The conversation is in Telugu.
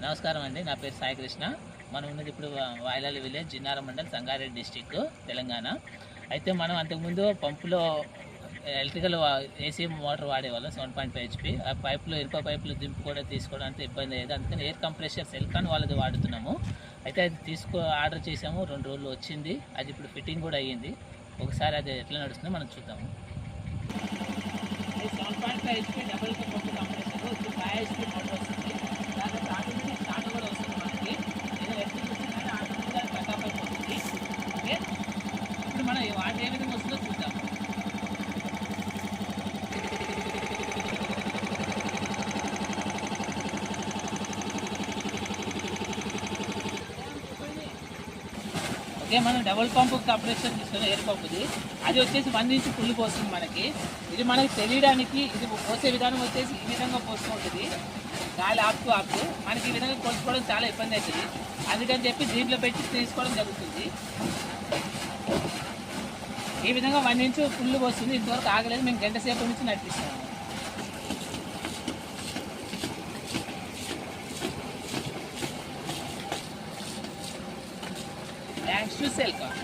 నమస్కారం అండి. నా పేరు సాయి కృష్ణ. మనం ఉన్నది ఇప్పుడు వాయిలాలి విలేజ్, జిన్నారం మండల్, సంగారెడ్డి డిస్టిక్, తెలంగాణ. అయితే మనం అంతకుముందు పంపులో ఎలక్ట్రికల్ ఏసీ మోటార్ వాడేవాళ్ళం 7.5 HP. ఆ పైపులు ఇనుప పైపులు దింపుకోవడం తీసుకోవడం అంత ఇబ్బంది అయ్యేది. అందుకని ఎయిర్ కంప్రెషర్ సెల్కాన్ వాళ్ళది వాడుతున్నాము. అయితే అది ఆర్డర్ చేసాము, 2 రోజులు వచ్చింది. అది ఇప్పుడు ఫిట్టింగ్ కూడా అయ్యింది. ఒకసారి అది ఎట్లా నడుస్తుందో మనం చూద్దాము. 7.5 HP డబుల్ పంపు కంప్రెషర్, 5 HP మోటార్ వస్తుంది. దాంట్లో ఆటోమేటిక్ స్టార్ట్ కూడా వస్తుంది మనకి. ఏదో ఎలక్ట్రిక్ వచ్చిందంటే ఆటోమేటిక్గా కటాప్ అయిపోతుంది. ఓకే, ఇప్పుడు మనం వాటి ఏ విధంగా వస్తుందో చూద్దాము. ఓకే, మనం డబుల్ పంపు కంప్రెషన్ తీసుకుని ఎయిర్ పంపుది, అది వచ్చేసి 1 ఇంచ్ ఫుల్ పోస్తుంది మనకి. ఇది మనకి తెలియడానికి ఇది పోసే విధానం వచ్చేసి ఈ విధంగా పోసుకుంటుంది, గాలి ఆపు మనకి ఈ విధంగా పోసుకోవడం చాలా ఇబ్బంది అవుతుంది. అందుకని చెప్పి దీంట్లో పెట్టి తీసుకోవడం జరుగుతుంది. ఈ విధంగా 1 ఇంచ్ ఫుల్ పోస్తుంది. ఇంతవరకు ఆగలేదు, మేము గంట సేపు నుంచి నడిపిస్తున్నాము. Thanks to Celkon.